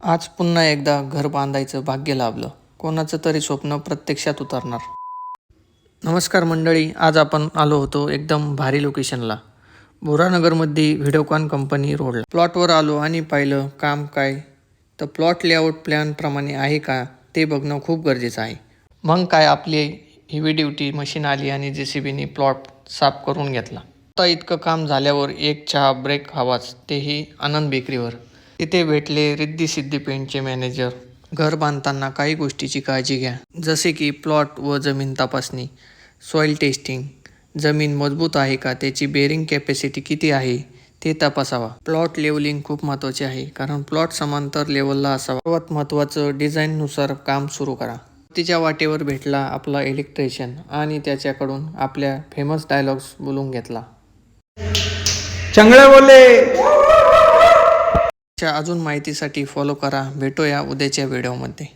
आज पुन्हा एकदा घर बांधायचं भाग्य लाभलं. कोणाचं तरी स्वप्न प्रत्यक्षात उतरणार. नमस्कार मंडळी, आज आपण आलो होतो एकदम भारी लोकेशनला. बोरानगरमध्ये व्हिडिओकॉन कंपनी रोडला. प्लॉटवर आलो आणि पाहिलं काम काय तर प्लॉट लेआउट प्लॅनप्रमाणे आहे का ते बघणं खूप गरजेचं आहे. मग काय आपली हेवी ड्युटी मशीन आली आणि JCBने प्लॉट साफ करून घेतला. आता इतकं काम झाल्यावर एक चहा ब्रेक हवाच, तेही आनंद बेकरीवर. तिथे भेटले रिद्धी सिद्धी पेंटचे मॅनेजर. घर बांधताना काही गोष्टीची काळजी घ्या, जसे की प्लॉट व जमीन तपासणी, सॉईल टेस्टिंग, जमीन मजबूत आहे का, त्याची बेरिंग कॅपॅसिटी किती आहे ते तपासावा. प्लॉट लेवलिंग खूप महत्त्वाचे आहे, कारण प्लॉट समांतर लेवलला असावा. सर्वात महत्त्वाचं, डिझाईननुसार काम सुरू करा. तिच्या वाटेवर भेटला आपला इलेक्ट्रिशियन आणि त्याच्याकडून आपल्या फेमस डायलॉग्स बोलून घेतला. चांगले बोलले. अजून माहितीसाठी फॉलो करा. भेटूया उद्याच्या व्हिडिओमध्ये.